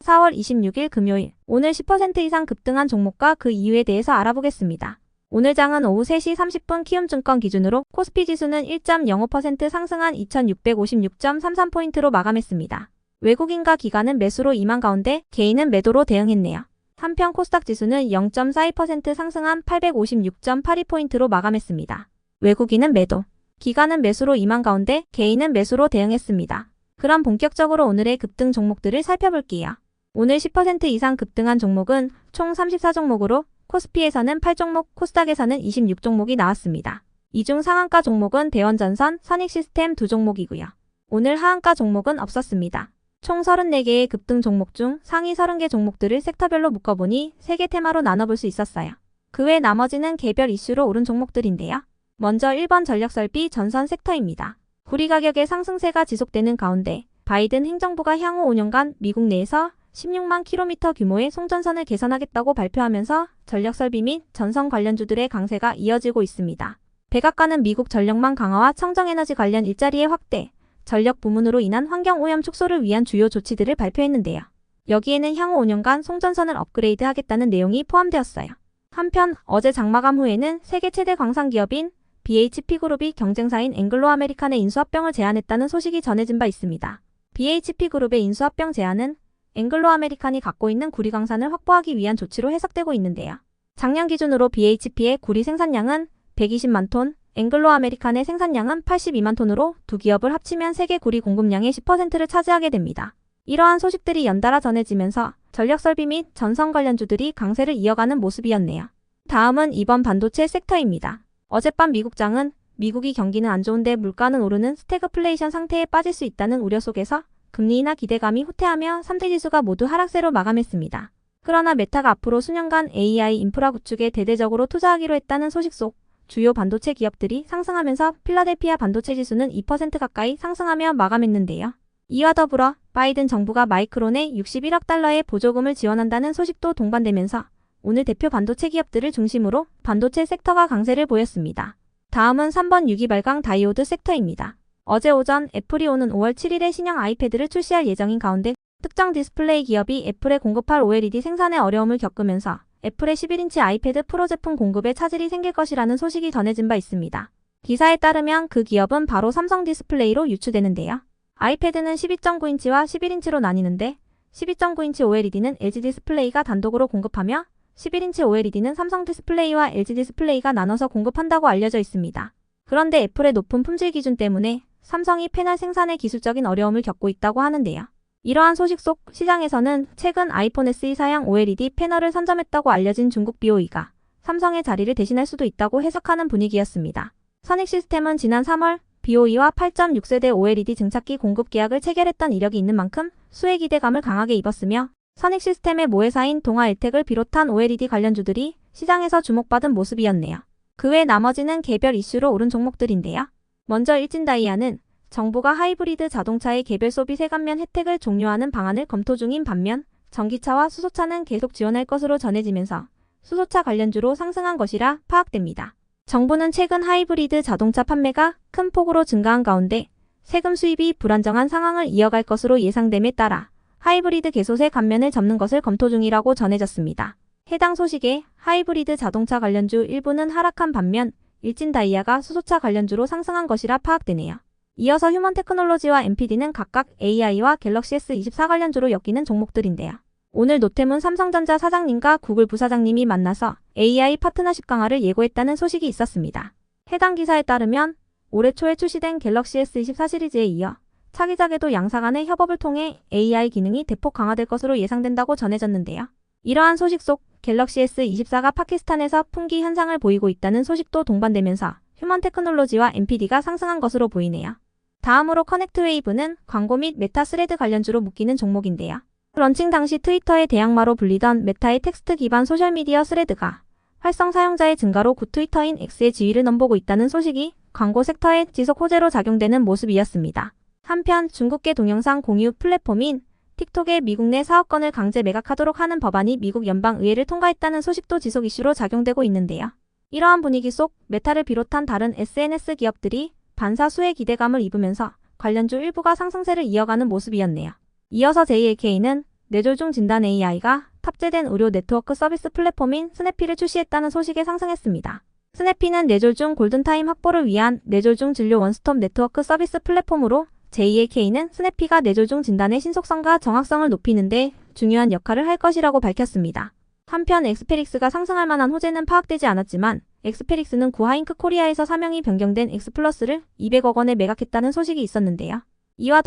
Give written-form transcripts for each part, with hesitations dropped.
4월 26일 금요일, 오늘 10% 이상 급등한 종목과 그 이유에 대해서 알아보겠습니다. 오늘 장은 오후 3시 30분 키움증권 기준으로 코스피 지수는 1.05% 상승한 2656.33포인트로 마감했습니다. 외국인과 기관은 매수로 임한 가운데 개인은 매도로 대응했네요. 한편 코스닥 지수는 0.42% 상승한 856.82포인트로 마감했습니다. 외국인은 매도, 기관은 매수로 임한 가운데 개인은 매수로 대응했습니다. 그럼 본격적으로 오늘의 급등 종목들을 살펴볼게요. 오늘 10% 이상 급등한 종목은 총 34종목으로 코스피에서는 8종목, 코스닥에서는 26종목이 나왔습니다. 이 중 상한가 종목은 대원전선, 선익시스템 2종목이고요. 오늘 하한가 종목은 없었습니다. 총 34개의 급등 종목 중 상위 30개 종목들을 섹터별로 묶어보니 3개 테마로 나눠볼 수 있었어요. 그 외 나머지는 개별 이슈로 오른 종목들인데요. 먼저 1번 전력설비 전선 섹터입니다. 구리 가격의 상승세가 지속되는 가운데 바이든 행정부가 향후 5년간 미국 내에서 16만 킬로미터 규모의 송전선을 개선하겠다고 발표하면서 전력설비 및 전선 관련주들의 강세가 이어지고 있습니다. 백악관은 미국 전력망 강화와 청정에너지 관련 일자리의 확대, 전력 부문으로 인한 환경오염 축소를 위한 주요 조치들을 발표했는데요. 여기에는 향후 5년간 송전선을 업그레이드하겠다는 내용이 포함되었어요. 한편 어제 장마감 후에는 세계 최대 광산기업인 BHP그룹이 경쟁사인 앵글로아메리칸의 인수합병을 제안했다는 소식이 전해진 바 있습니다. BHP그룹의 인수합병 제안은 앵글로아메리칸이 갖고 있는 구리 광산을 확보하기 위한 조치로 해석되고 있는데요. 작년 기준으로 BHP의 구리 생산량은 120만 톤, 앵글로아메리칸의 생산량은 82만 톤으로 두 기업을 합치면 세계 구리 공급량의 10%를 차지하게 됩니다. 이러한 소식들이 연달아 전해지면서 전력설비 및 전선 관련주들이 강세를 이어가는 모습이었네요. 다음은 이번 반도체 섹터입니다. 어젯밤 미국장은 미국이 경기는 안 좋은데 물가는 오르는 스태그플레이션 상태에 빠질 수 있다는 우려 속에서 금리 인하 기대감이 후퇴하며 3대 지수가 모두 하락세로 마감했습니다. 그러나 메타가 앞으로 수년간 AI 인프라 구축에 대대적으로 투자하기로 했다는 소식 속 주요 반도체 기업들이 상승하면서 필라델피아 반도체 지수는 2% 가까이 상승하며 마감했는데요. 이와 더불어 바이든 정부가 마이크론에 61억 달러의 보조금을 지원한다는 소식도 동반되면서 오늘 대표 반도체 기업들을 중심으로 반도체 섹터가 강세를 보였습니다. 다음은 3번 유기발광 다이오드 섹터입니다. 어제 오전 애플이 오는 5월 7일에 신형 아이패드를 출시할 예정인 가운데 특정 디스플레이 기업이 애플에 공급할 OLED 생산에 어려움을 겪으면서 애플의 11인치 아이패드 프로 제품 공급에 차질이 생길 것이라는 소식이 전해진 바 있습니다. 기사에 따르면 그 기업은 바로 삼성 디스플레이로 유추되는데요. 아이패드는 12.9인치와 11인치로 나뉘는데 12.9인치 OLED는 LG 디스플레이가 단독으로 공급하며 11인치 OLED는 삼성 디스플레이와 LG 디스플레이가 나눠서 공급한다고 알려져 있습니다. 그런데 애플의 높은 품질 기준 때문에 삼성이 패널 생산에 기술적인 어려움을 겪고 있다고 하는데요. 이러한 소식 속 시장에서는 최근 아이폰 SE 사양 OLED 패널을 선점했다고 알려진 중국 BOE가 삼성의 자리를 대신할 수도 있다고 해석하는 분위기였습니다. 선익시스템은 지난 3월 BOE와 8.6세대 OLED 증착기 공급 계약을 체결했던 이력이 있는 만큼 수혜 기대감을 강하게 입었으며 선익시스템의 모회사인 동아일텍을 비롯한 OLED 관련주들이 시장에서 주목받은 모습이었네요. 그 외 나머지는 개별 이슈로 오른 종목들인데요. 먼저 일진다이아는 정부가 하이브리드 자동차의 개별 소비 세감면 혜택을 종료하는 방안을 검토 중인 반면 전기차와 수소차는 계속 지원할 것으로 전해지면서 수소차 관련주로 상승한 것이라 파악됩니다. 정부는 최근 하이브리드 자동차 판매가 큰 폭으로 증가한 가운데 세금 수입이 불안정한 상황을 이어갈 것으로 예상됨에 따라 하이브리드 개소세 감면을 접는 것을 검토 중이라고 전해졌습니다. 해당 소식에 하이브리드 자동차 관련주 일부는 하락한 반면 일진다이아가 수소차 관련주로 상승한 것이라 파악되네요. 이어서 휴먼테크놀로지와 MPD는 각각 AI와 갤럭시 S24 관련주로 엮이는 종목들인데요. 오늘 노태문 삼성전자 사장님과 구글 부사장님이 만나서 AI 파트너십 강화를 예고했다는 소식이 있었습니다. 해당 기사에 따르면 올해 초에 출시된 갤럭시 S24 시리즈에 이어 차기작에도 양사 간의 협업을 통해 AI 기능이 대폭 강화될 것으로 예상된다고 전해졌는데요. 이러한 소식 속 갤럭시 S24가 파키스탄에서 품귀 현상을 보이고 있다는 소식도 동반되면서 휴먼테크놀로지와 MPD가 상승한 것으로 보이네요. 다음으로 커넥트웨이브는 광고 및 메타 스레드 관련주로 묶이는 종목인데요. 런칭 당시 트위터의 대항마로 불리던 메타의 텍스트 기반 소셜미디어 스레드가 활성 사용자의 증가로 구 트위터인 X의 지위를 넘보고 있다는 소식이 광고 섹터에 지속 호재로 작용되는 모습이었습니다. 한편 중국계 동영상 공유 플랫폼인 틱톡의 미국 내 사업권을 강제 매각하도록 하는 법안이 미국 연방의회를 통과했다는 소식도 지속 이슈로 작용되고 있는데요. 이러한 분위기 속 메타를 비롯한 다른 SNS 기업들이 반사 수혜 기대감을 입으면서 관련주 일부가 상승세를 이어가는 모습이었네요. 이어서 JLK는 뇌졸중 진단 AI가 탑재된 의료 네트워크 서비스 플랫폼인 스냅피를 출시했다는 소식에 상승했습니다. 스냅피는 뇌졸중 골든타임 확보를 위한 뇌졸중 진료 원스톱 네트워크 서비스 플랫폼으로 제2의 K는 스냅피가 뇌졸중 진단의 신속성과 정확성을 높이는 데 중요한 역할을 할 것이라고 밝혔습니다. 한편 엑스페릭스가 상승할 만한 호재는 파악되지 않았지만 엑스페릭스는 구하잉크 코리아에서 사명이 변경된 엑스플러스를 200억 원에 매각했다는 소식이 있었는데요. 이와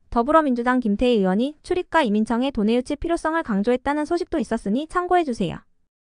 더불어민주당 김태희 의원이 출입과 이민청의 돈의 유치 필요성을 강조했다는 소식도 있었으니 참고해주세요.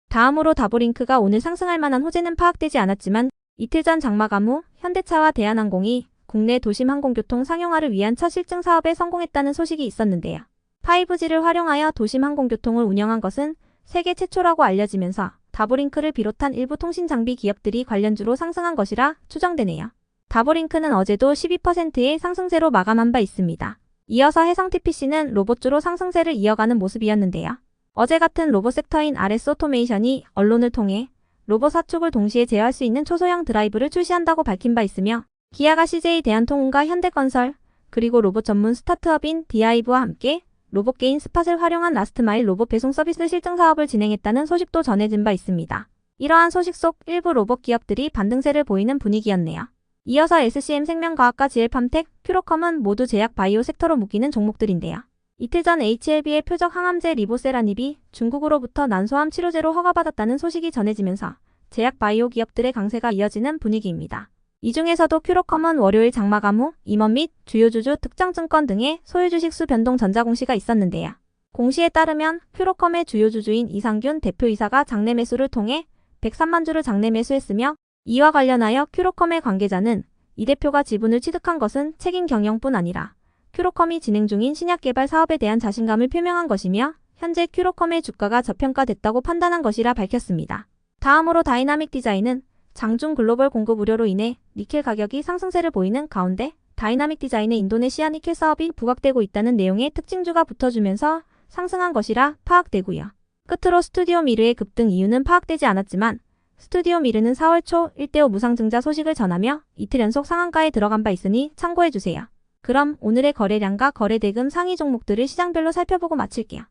다음으로 다보링크가 오늘 상승할 만한 호재는 파악되지 않았지만 이틀 전 장마감 후 현대차와 대한항공이 국내 도심 항공교통 상용화를 위한 첫 실증 사업에 성공했다는 소식이 있었는데요. 5G를 활용하여 도심 항공교통을 운영한 것은 세계 최초라고 알려지면서 다보링크를 비롯한 일부 통신 장비 기업들이 관련주로 상승한 것이라 추정되네요. 다보링크는 어제도 12%의 상승세로 마감한 바 있습니다. 이어서 해상TPC는 로봇주로 상승세를 이어가는 모습이었는데요. 어제 같은 로봇 섹터인 RS 오토메이션이 언론을 통해 로봇 4축을 동시에 제어할 수 있는 초소형 드라이브를 출시한다고 밝힌 바 있으며 기아가 CJ 대한통운과 현대건설, 그리고 로봇 전문 스타트업인 디아이브와 함께 로봇게인 스팟을 활용한 라스트마일 로봇 배송 서비스 실증 사업을 진행했다는 소식도 전해진 바 있습니다. 이러한 소식 속 일부 로봇 기업들이 반등세를 보이는 분위기였네요. 이어서 SCM생명과학과 GL팜텍, 큐로컴은 모두 제약 바이오 섹터로 묶이는 종목들인데요. 이틀 전 HLB의 표적 항암제 리보세라닙이 중국으로부터 난소암 치료제로 허가받았다는 소식이 전해지면서 제약 바이오 기업들의 강세가 이어지는 분위기입니다. 이 중에서도 큐로컴은 월요일 장마감 후 임원 및 주요 주주 특정증권 등의 소유주식 수 변동 전자 공시가 있었는데요. 공시에 따르면 큐로컴의 주요 주주인 이상균 대표이사가 장내 매수를 통해 103만 주를 장내 매수했으며 이와 관련하여 큐로컴의 관계자는 이 대표가 지분을 취득한 것은 책임 경영뿐 아니라 큐로컴이 진행 중인 신약 개발 사업에 대한 자신감을 표명한 것이며 현재 큐로컴의 주가가 저평가됐다고 판단한 것이라 밝혔습니다. 다음으로 다이나믹 디자인은 장중 글로벌 공급 우려로 인해 니켈 가격이 상승세를 보이는 가운데 다이나믹 디자인의 인도네시아 니켈 사업이 부각되고 있다는 내용의 특징주가 붙어주면서 상승한 것이라 파악되고요. 끝으로 스튜디오 미르의 급등 이유는 파악되지 않았지만 스튜디오 미르는 4월 초 1대5 무상증자 소식을 전하며 이틀 연속 상한가에 들어간 바 있으니 참고해주세요. 그럼 오늘의 거래량과 거래대금 상위 종목들을 시장별로 살펴보고 마칠게요.